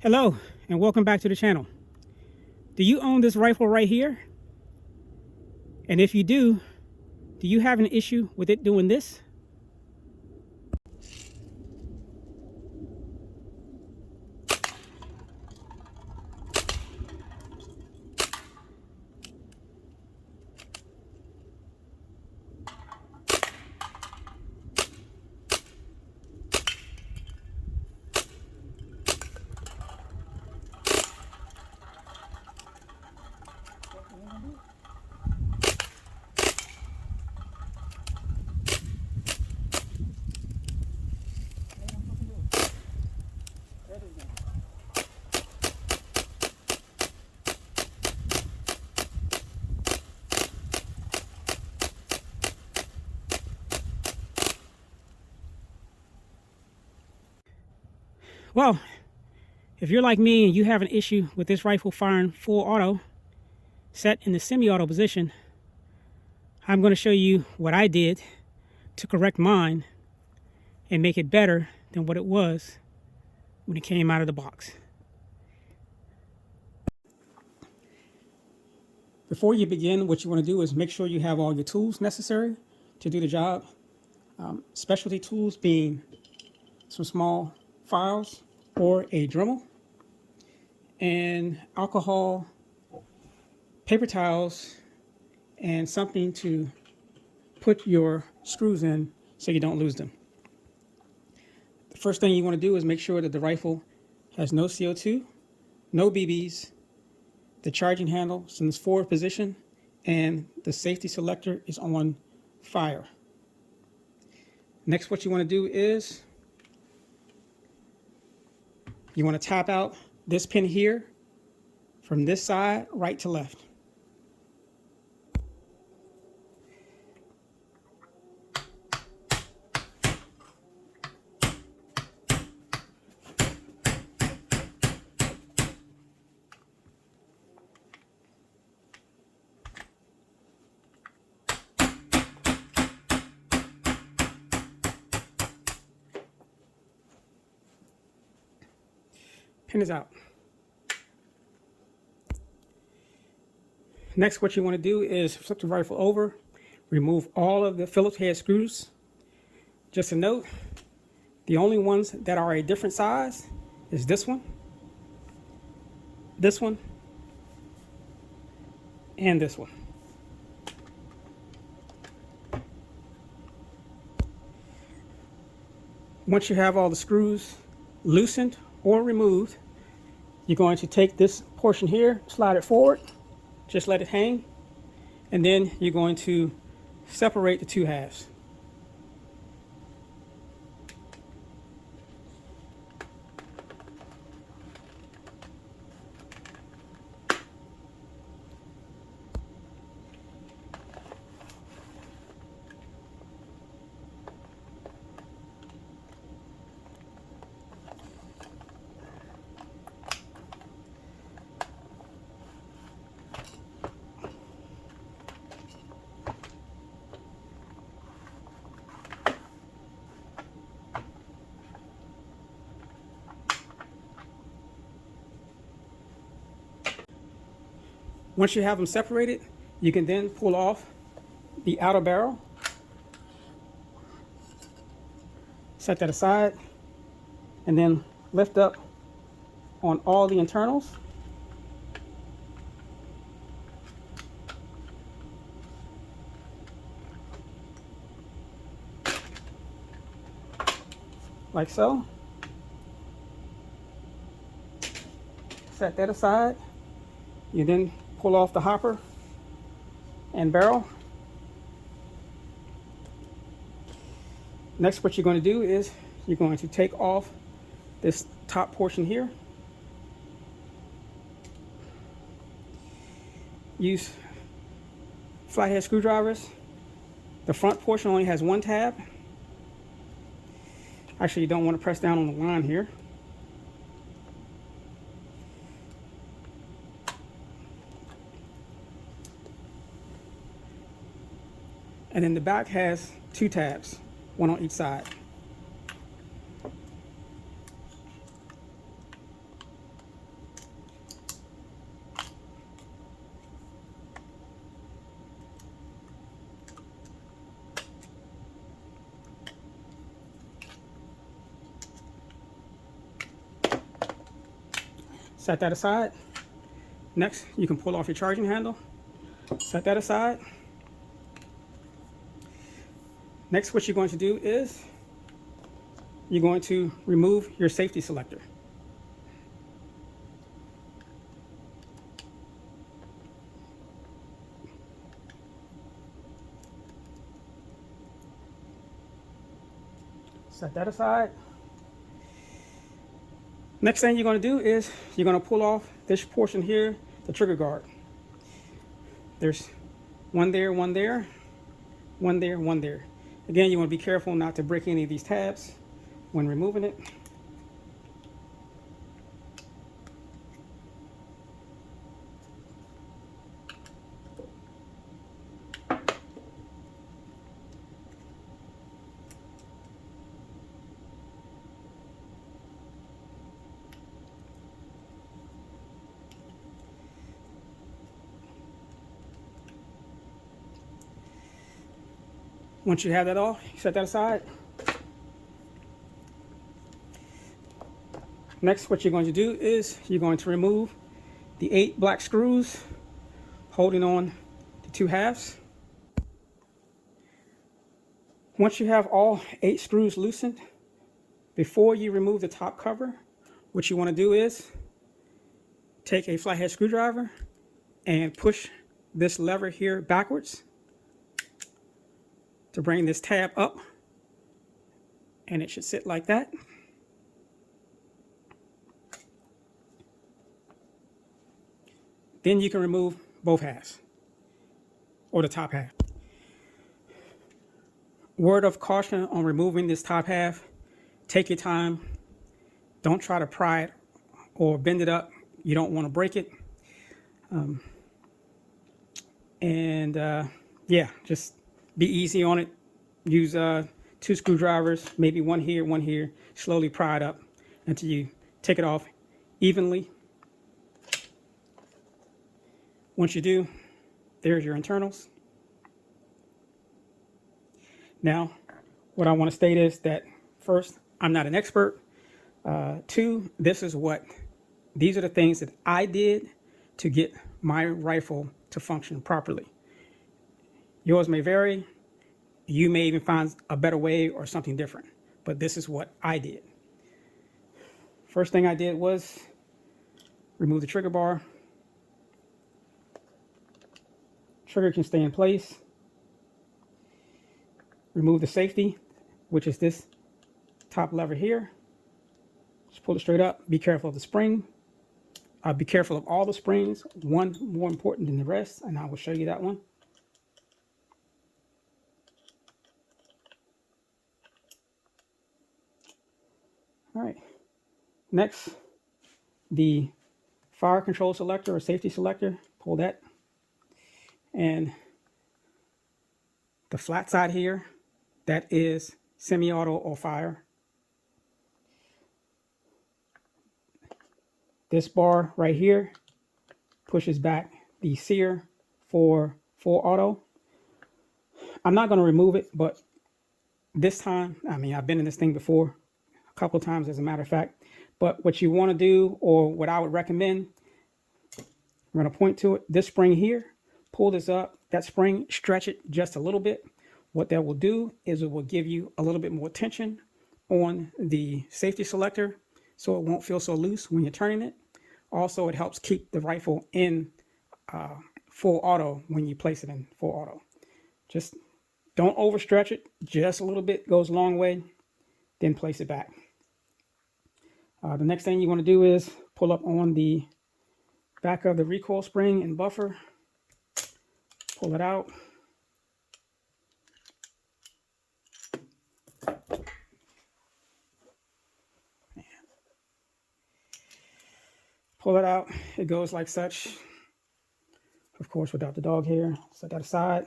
Hello and welcome back to the channel. Do you own this rifle right here? And if you do you have an issue with it doing this? Well, if you're like me and you have an issue with this rifle firing full auto set in the semi-auto position, I'm going to show you what I did to correct mine and make it better than what it was when it came out of the box. Before you begin, what you want to do is make sure you have all your tools necessary to do the job. Specialty tools being some small files or a Dremel, and alcohol, paper towels, and something to put your screws in so you don't lose them. The first thing you want to do is make sure that the rifle has no CO2, no BBs, the charging handle is in its forward position, and the safety selector is on fire. Next, what you want to do is you want to tap out this pin here from this side, right to left. Pin is out. Next, what you want to do is flip the rifle over, remove all of the Phillips head screws. Just a note, the only ones that are a different size is this one, and this one. Once you have all the screws loosened or removed, you're going to take this portion here, slide it forward, just let it hang, and then you're going to separate the two halves. Once you have them separated, you can then pull off the outer barrel, set that aside, and then lift up on all the internals. Like so. Set that aside. You then pull off the hopper and barrel. Next, what you're going to do is you're going to take off this top portion here. Use flathead screwdrivers. The front portion only has one tab. Actually, you don't want to press down on the line here. And then the back has two tabs, one on each side. Set that aside. Next, you can pull off your charging handle. Set that aside. Next, what you're going to do is you're going to remove your safety selector. Set that aside. Next thing you're going to do is you're going to pull off this portion here, the trigger guard. There's one there, one there, one there, one there. Again, you want to be careful not to break any of these tabs when removing it. Once you have that off, you set that aside. Next, what you're going to do is you're going to remove the 8 black screws holding on the 2 halves. Once you have all 8 screws loosened, before you remove the top cover, what you want to do is take a flathead screwdriver and push this lever here backwards to bring this tab up, and it should sit like that. Then you can remove both halves, or the top half. Word of caution on removing this top half: take your time. Don't try to pry it or bend it up. You don't want to break it. Yeah, just be easy on it. Use 2 screwdrivers, maybe one here. Slowly pry it up until you take it off evenly. Once you do, there's your internals. Now, what I want to state is that, first, I'm not an expert. 2, these are the things that I did to get my rifle to function properly. Yours may vary. You may even find a better way or something different, but this is what I did. First thing I did was remove the trigger bar. Trigger can stay in place. Remove the safety, which is this top lever here. Just pull it straight up. Be careful of the spring. Be careful of all the springs. One more important than the rest, and I will show you that one. All right. Next, the fire control selector or safety selector. Pull that. And the flat side here, that is semi-auto or fire. This bar right here pushes back the sear for full auto. I'm not going to remove it, but this time, I've been in this thing before a couple of times, as a matter of fact. But what you want to do, or what I would recommend, I'm going to point to it. This spring here, pull this up. That spring, stretch it just a little bit. What that will do is it will give you a little bit more tension on the safety selector, so it won't feel so loose when you're turning it. Also, it helps keep the rifle in full auto when you place it in full auto. Just don't overstretch it. Just a little bit goes a long way. Then place it back. The next thing you want to do is pull up on the back of the recoil spring and buffer. Pull it out. Pull it out. It goes like such. Of course, without the dog hair. Set that aside.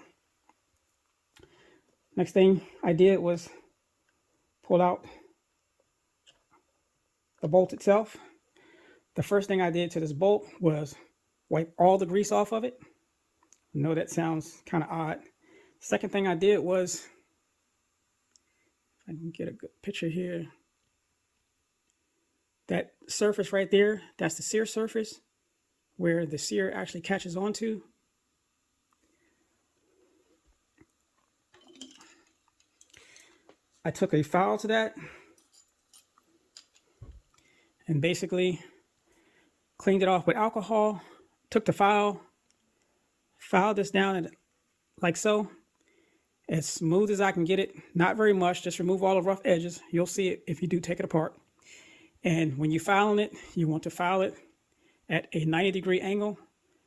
Next thing I did was pull out the bolt itself. The first thing I did to this bolt was wipe all the grease off of it. I know that sounds kind of odd. Second thing I did was, I can get a good picture here. That surface right there, that's the sear surface where the sear actually catches onto. I took a file to that and basically cleaned it off with alcohol, took the file, filed this down like so, as smooth as I can get it. Not very much, just remove all the rough edges. You'll see it if you do take it apart. And when you're filing it, you want to file it at a 90-degree angle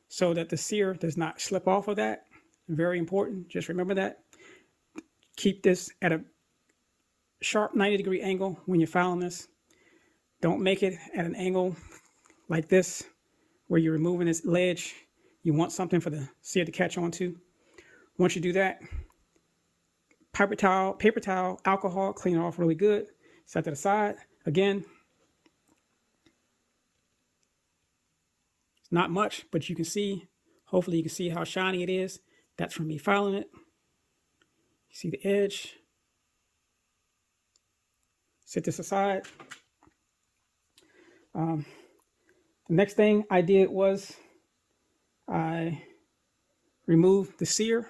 so that the sear does not slip off of that. Very important, just remember that. Keep this at a sharp 90-degree angle when you're filing this. Don't make it at an angle like this where you're removing this ledge. You want something for the sear to catch onto. Once you do that, paper towel, alcohol, clean it off really good. Set that aside. Again, it's not much, but you can see, hopefully you can see how shiny it is. That's from me filing it. You see the edge. Set this aside. The next thing I did was I removed the sear.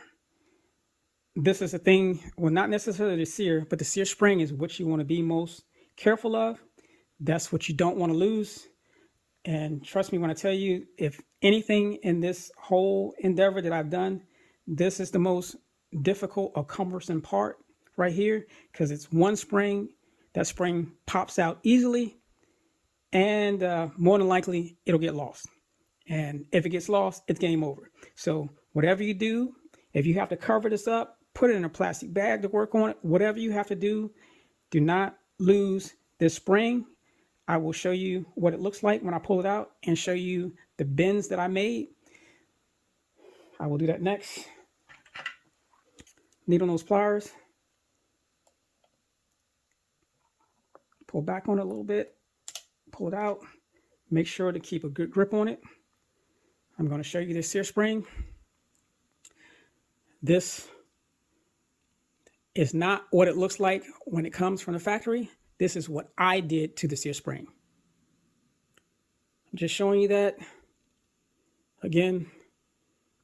This is a thing, well, not necessarily the sear, but the sear spring is what you want to be most careful of. That's what you don't want to lose. And trust me when I tell you, if anything in this whole endeavor that I've done, this is the most difficult or cumbersome part right here, because it's one spring. That spring pops out easily, and more than likely it'll get lost. And if it gets lost, it's game over. So whatever you do, if you have to cover this up, put it in a plastic bag to work on it, whatever you have to do, do not lose this spring. I will show you what it looks like when I pull it out and show you the bends that I made. I will do that next. Needle nose pliers. Pull back on it a little bit, pull it out, make sure to keep a good grip on it. I'm going to show you this sear spring. This is not what it looks like when it comes from the factory. This is what I did to the sear spring. I'm just showing you that. Again,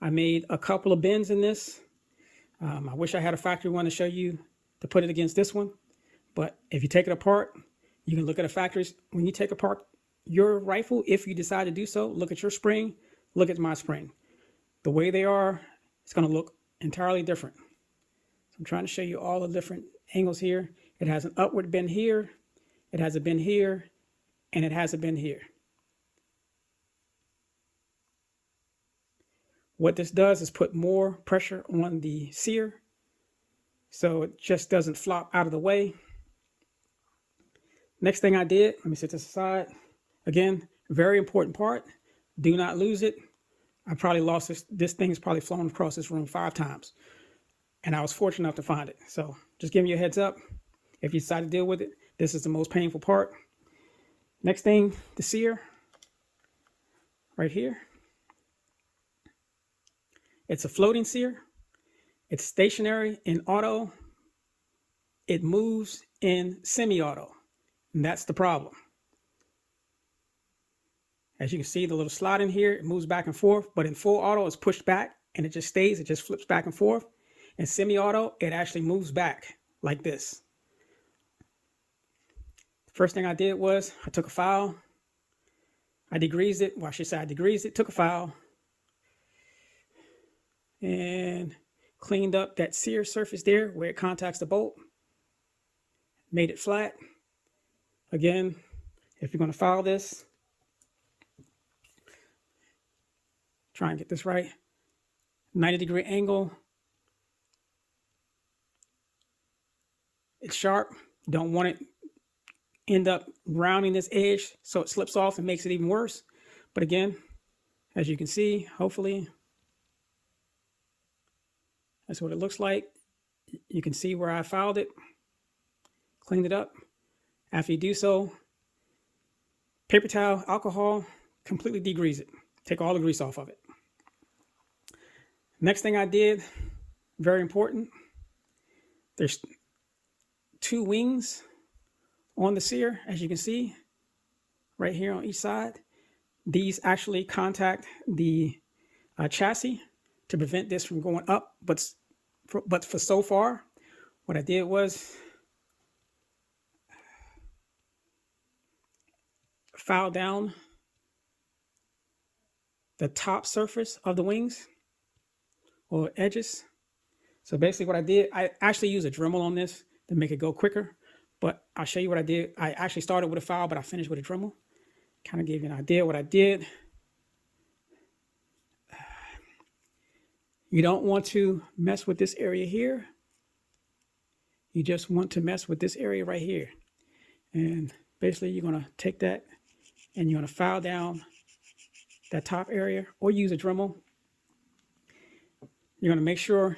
I made a couple of bends in this. I wish I had a factory one to show you to put it against this one. But if you take it apart, you can look at a factory. When you take apart your rifle, if you decide to do so, look at your spring, look at my spring. The way they are, it's going to look entirely different. So I'm trying to show you all the different angles here. It has an upward bend here, it has a bend here, and it has a bend here. What this does is put more pressure on the sear so it just doesn't flop out of the way. Next thing I did, let me set this aside. Again, very important part. Do not lose it. I probably lost this. This thing has probably flown across this room 5 times. And I was fortunate enough to find it. So just giving you a heads up. If you decide to deal with it, this is the most painful part. Next thing, the sear. Right here. It's a floating sear. It's stationary in auto. It moves in semi-auto. And that's the problem. As you can see, the little slot in here, it moves back and forth, but in full auto, it's pushed back and it just stays. It just flips back and forth. In semi-auto, it actually moves back like this. First thing I did was I took a file. I degreased it. Well, I should say I degreased it, took a file, and cleaned up that sear surface there where it contacts the bolt. Made it flat. Again, if you're going to file this, try and get this right. 90-degree angle. It's sharp. Don't want it end up rounding this edge so it slips off and makes it even worse. But again, as you can see, hopefully, that's what it looks like. You can see where I filed it, cleaned it up. After you do so, paper towel, alcohol, completely degrease it. Take all the grease off of it. Next thing I did, very important, there's 2 wings on the sear, as you can see. right here on each side. These actually contact the chassis to prevent this from going up. But for so far, what I did was file down the top surface of the wings or edges. So basically what I did, I actually used a Dremel on this to make it go quicker, but I'll show you what I did. I actually started with a file, but I finished with a Dremel. Kind of gave you an idea what I did. You don't want to mess with this area here. You just want to mess with this area right here. And basically you're going to take that and you're going to file down that top area or use a Dremel. You're going to make sure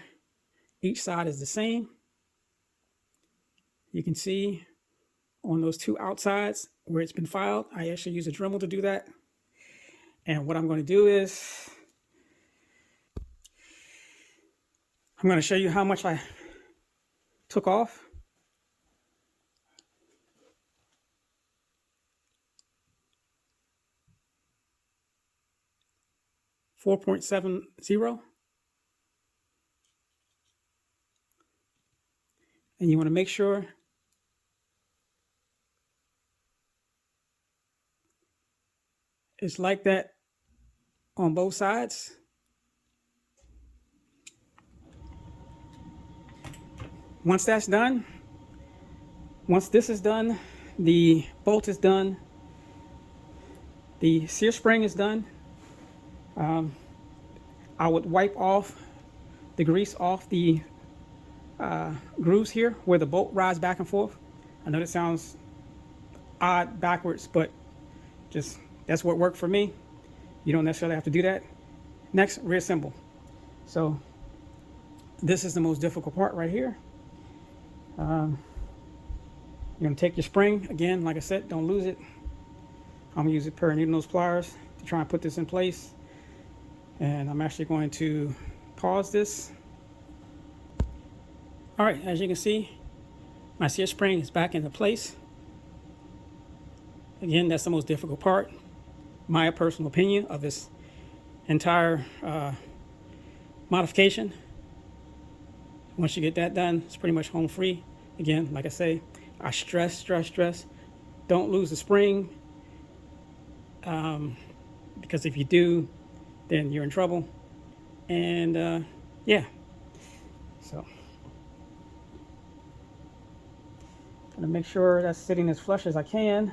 each side is the same. You can see on those two outsides where it's been filed, I actually use a Dremel to do that. And what I'm going to do is I'm going to show you how much I took off. .70. And you want to make sure it's like that on both sides. Once that's done, once this is done, the bolt is done, the sear spring is done, I would wipe off the grease off the grooves here where the bolt rides back and forth. I know that sounds odd backwards, but just that's what worked for me. You don't necessarily have to do that. Next, reassemble. So this is the most difficult part right here. You're going to take your spring again, like I said, don't lose it. I'm going to use a pair of needle nose pliers to try and put this in place. And I'm actually going to pause this. All right, as you can see, my sear spring is back into place. Again, that's the most difficult part. My personal opinion of this entire modification. Once you get that done, it's pretty much home free. Again, like I say, I stress, don't lose the spring. Because if you do, then you're in trouble. And yeah, so I'm gonna make sure that's sitting as flush as I can.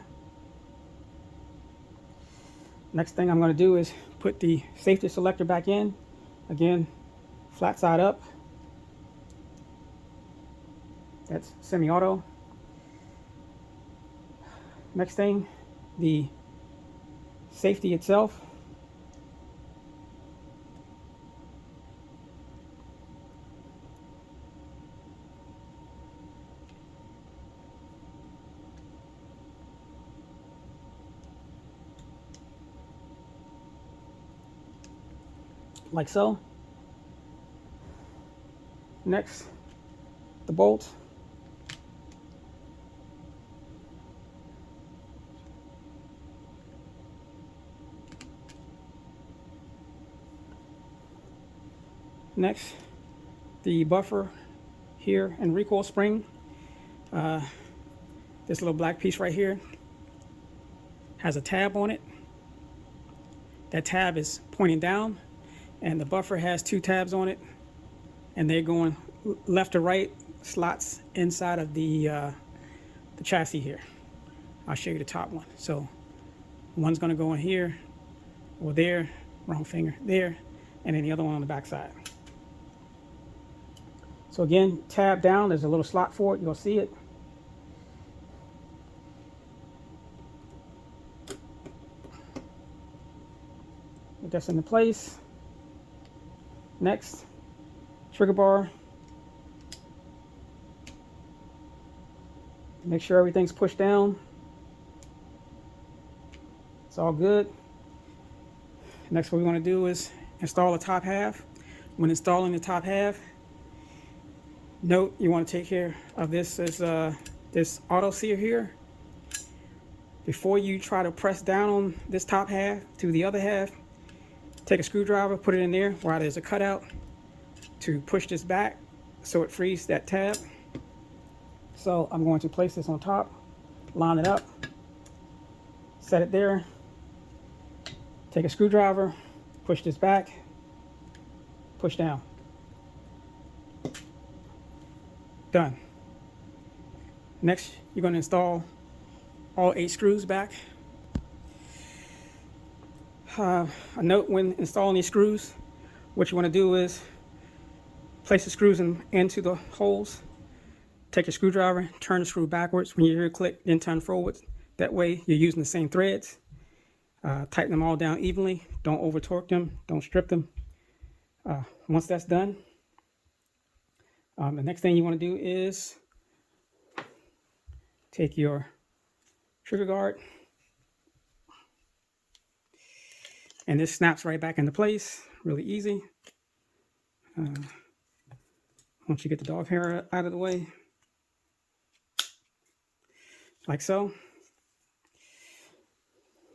Next thing I'm gonna do is put the safety selector back in. Again, flat side up. That's semi-auto. Next thing, the safety itself. Like so. Next, the bolt. Next, the buffer here and recoil spring. This little black piece right here has a tab on it. That tab is pointing down, and the buffer has two tabs on it, and they're going left to right, slots inside of the chassis here. I'll show you the top one. So one's going to go in here or there, wrong finger, there, and then the other one on the back side. So again, tab down, there's a little slot for it, you'll see it. Get this into place. Next, trigger bar. Make sure everything's pushed down. It's all good. Next, what we want to do is install the top half. When installing the top half, note you want to take care of this is this auto sear here. Before you try to press down on this top half to the other half, take a screwdriver, put it in there while there's a cutout to push this back so it frees that tab. So I'm going to place this on top, line it up, set it there, take a screwdriver, push this back, push down. Done. Next, you're going to install all 8 screws back. A note when installing these screws, what you want to do is place the screws into the holes. Take your screwdriver, turn the screw backwards. When you hear a click, then turn forwards. That way you're using the same threads. Tighten them all down evenly. Don't over torque them. Don't strip them. Once that's done, the next thing you want to do is take your trigger guard, and this snaps right back into place. Really easy. Once you get the dog hair out of the way, like so.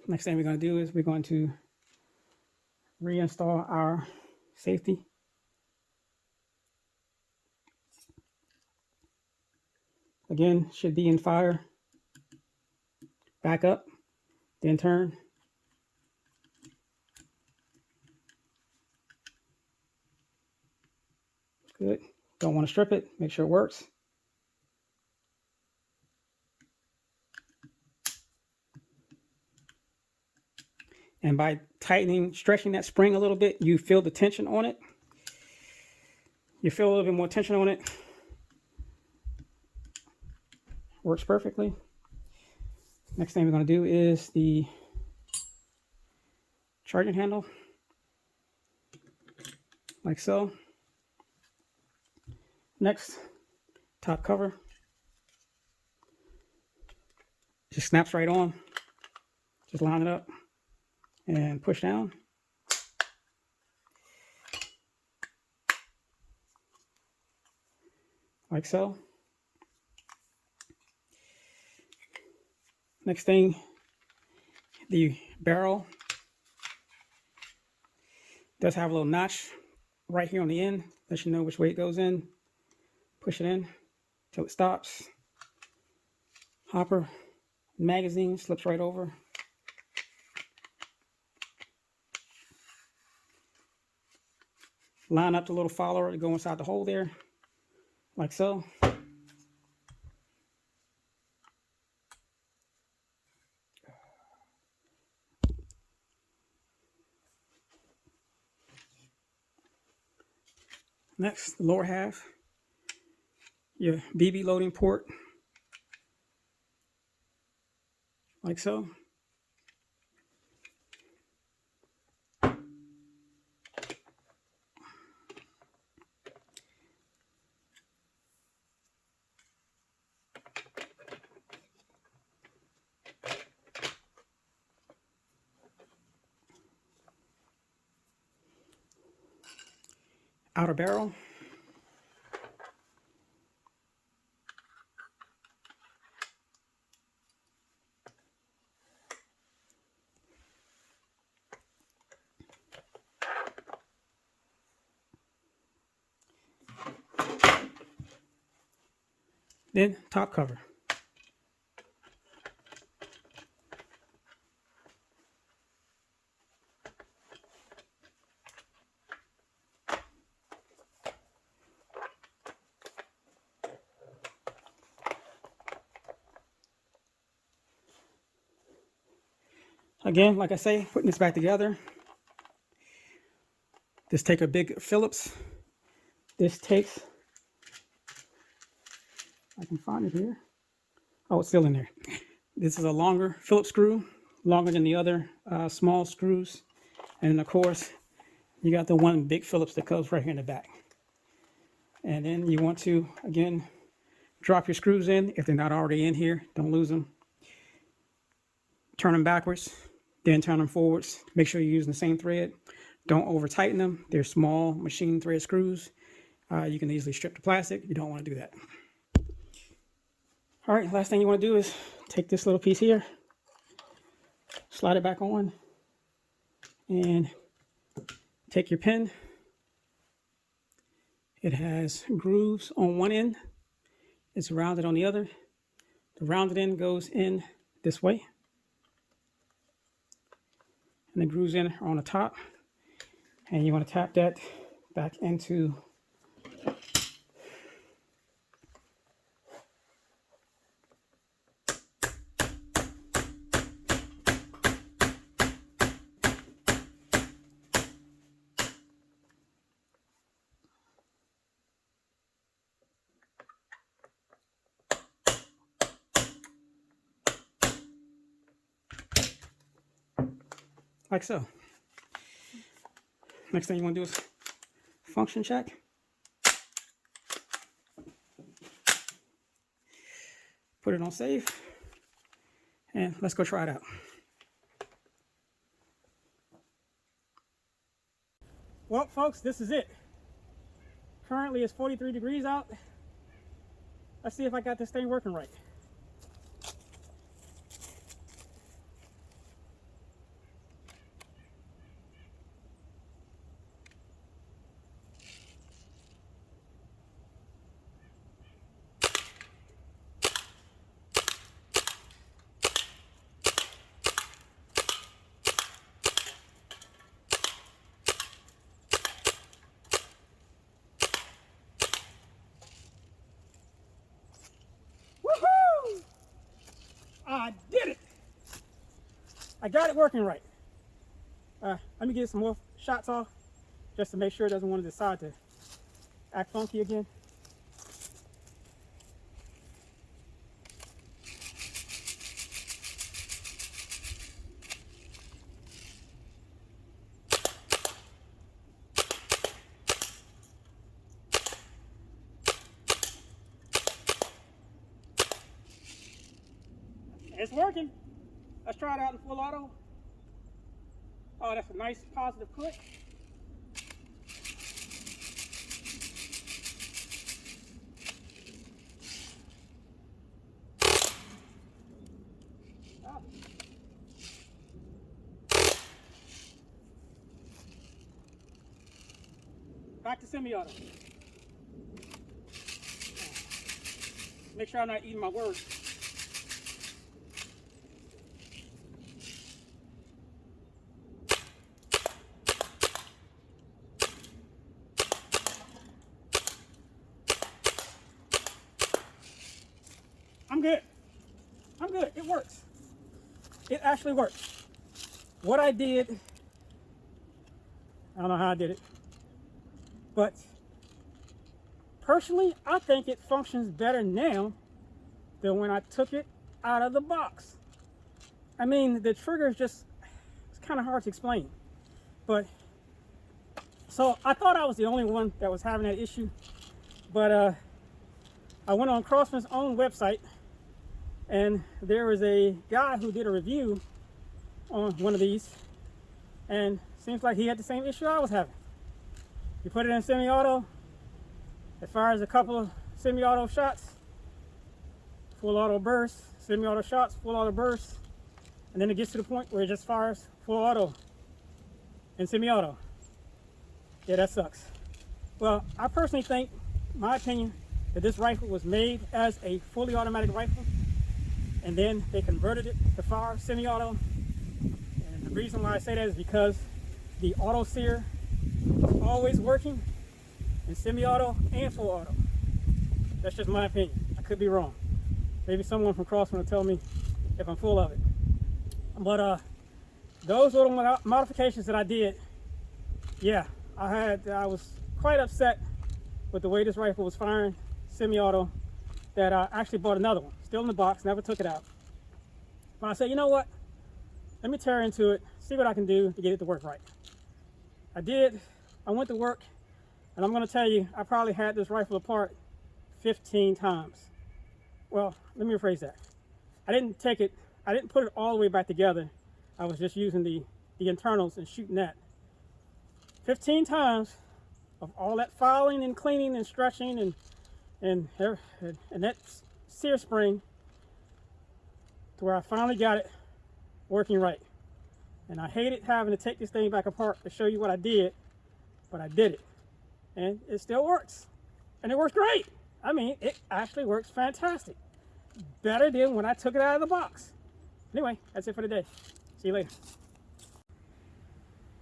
Next thing we're going to do is we're going to reinstall our safety. Again, should be in fire. Back up, then turn. Good. Don't want to strip it. Make sure it works. And by tightening, stretching that spring a little bit, you feel the tension on it. You feel a little bit more tension on it. Works perfectly. Next thing we're going to do is the charging handle, like so. Next, top cover. Just snaps right on. Just line it up and push down. Like so. Next thing, the barrel does have a little notch right here on the end. Let you know which way it goes in. Push it in till it stops. Hopper, magazine slips right over. Line up the little follower to go inside the hole there, like so. Next, the lower half, your BB loading port, like so. Outer barrel. Then top cover. Again, like I say, putting this back together. Just take a big Phillips. This takes, I can find it here. Oh, it's still in there. This is a longer Phillips screw, longer than the other small screws. And then of course, you got the one big Phillips that goes right here in the back. And then you want to, again, drop your screws in. If they're not already in here, don't lose them. Turn them backwards, then turn them forwards. Make sure you're using the same thread. Don't over tighten them. They're small machine thread screws. You can easily strip the plastic. You don't want to do that. All right, last thing you want to do is take this little piece here, slide it back on, and take your pin. It has grooves on one end. It's rounded on the other. The rounded end goes in this way, and the grooves in are on the top. And you want to tap that back into like so. Next thing you want to do is function check. Put it on save, and let's go try it out. Well, folks, this is it. Currently it's 43 degrees out. Let's see if I got this thing working right. Woohoo! I did it! I got it working right. Let me get some more shots off just to make sure it doesn't want to decide to act funky again. It's working. Let's try it out in full auto. Oh, that's a nice positive click. Oh. Back to semi-auto. Make sure I'm not eating my words. I'm good. I'm good. It works. It actually works. What I did, I don't know how I did it, but personally, I think it functions better now than when I took it out of the box. I mean, the trigger is just, it's kind of hard to explain. But, so I thought I was the only one that was having that issue, but I went on Crosman's own website, and there was a guy who did a review on one of these, and seems like he had the same issue I was having. You put it in semi-auto, it fires a couple of semi-auto shots, full auto burst, semi-auto shots, full auto burst, and then it gets to the point where it just fires full auto and semi-auto. Yeah, that sucks. Well, I personally think, my opinion, that this rifle was made as a fully automatic rifle, and then they converted it to fire semi-auto. And the reason why I say that is because the auto sear is always working in semi-auto and full auto. That's just my opinion. I could be wrong. Maybe someone from Crosman will tell me if I'm full of it. But those little modifications that I did, yeah, I was quite upset with the way this rifle was firing semi-auto, that I actually bought another one, still in the box, never took it out. But I said, you know what? Let me tear into it, see what I can do to get it to work right. I did. I went to work, and I'm going to tell you, I probably had this rifle apart 15 times. Well, let me rephrase that. I didn't put it all the way back together. I was just using the internals and shooting that. 15 times of all that filing and cleaning and stretching and that sear spring to where I finally got it working right. And I hated having to take this thing back apart to show you what I did, but I did it. And it still works. And it works great. I mean, it actually works fantastic. Better than when I took it out of the box. Anyway, that's it for today. See you later.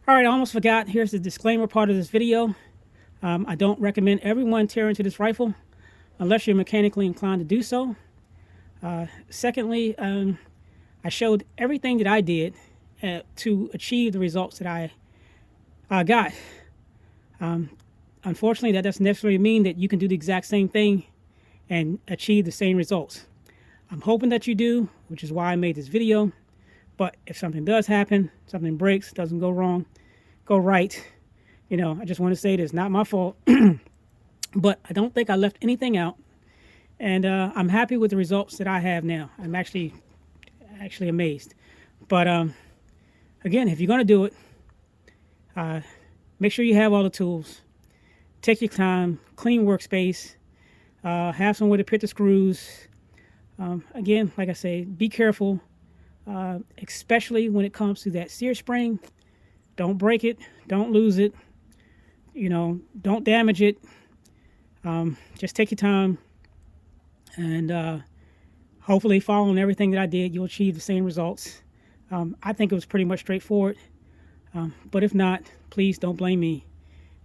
All right, I almost forgot. Here's the disclaimer part of this video. I don't recommend everyone tear into this rifle unless you're mechanically inclined to do so. Secondly, I showed everything that I did to achieve the results that I got. Unfortunately, that doesn't necessarily mean that you can do the exact same thing and achieve the same results. I'm hoping that you do, which is why I made this video. But if something does happen, something breaks, doesn't go wrong, go right, you know, I just want to say it's not my fault. But I don't think I left anything out. And I'm happy with the results that I have now. I'm actually amazed. But again, if you're going to do it, make sure you have all the tools. Take your time, clean workspace, have somewhere to put the screws. Again, like I say, be careful, especially when it comes to that sear spring. Don't break it, don't lose it, you know, don't damage it. Just take your time, and hopefully following everything that I did, you'll achieve the same results. I think it was pretty much straightforward, but if not, please don't blame me.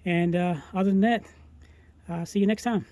And other than that, see you next time.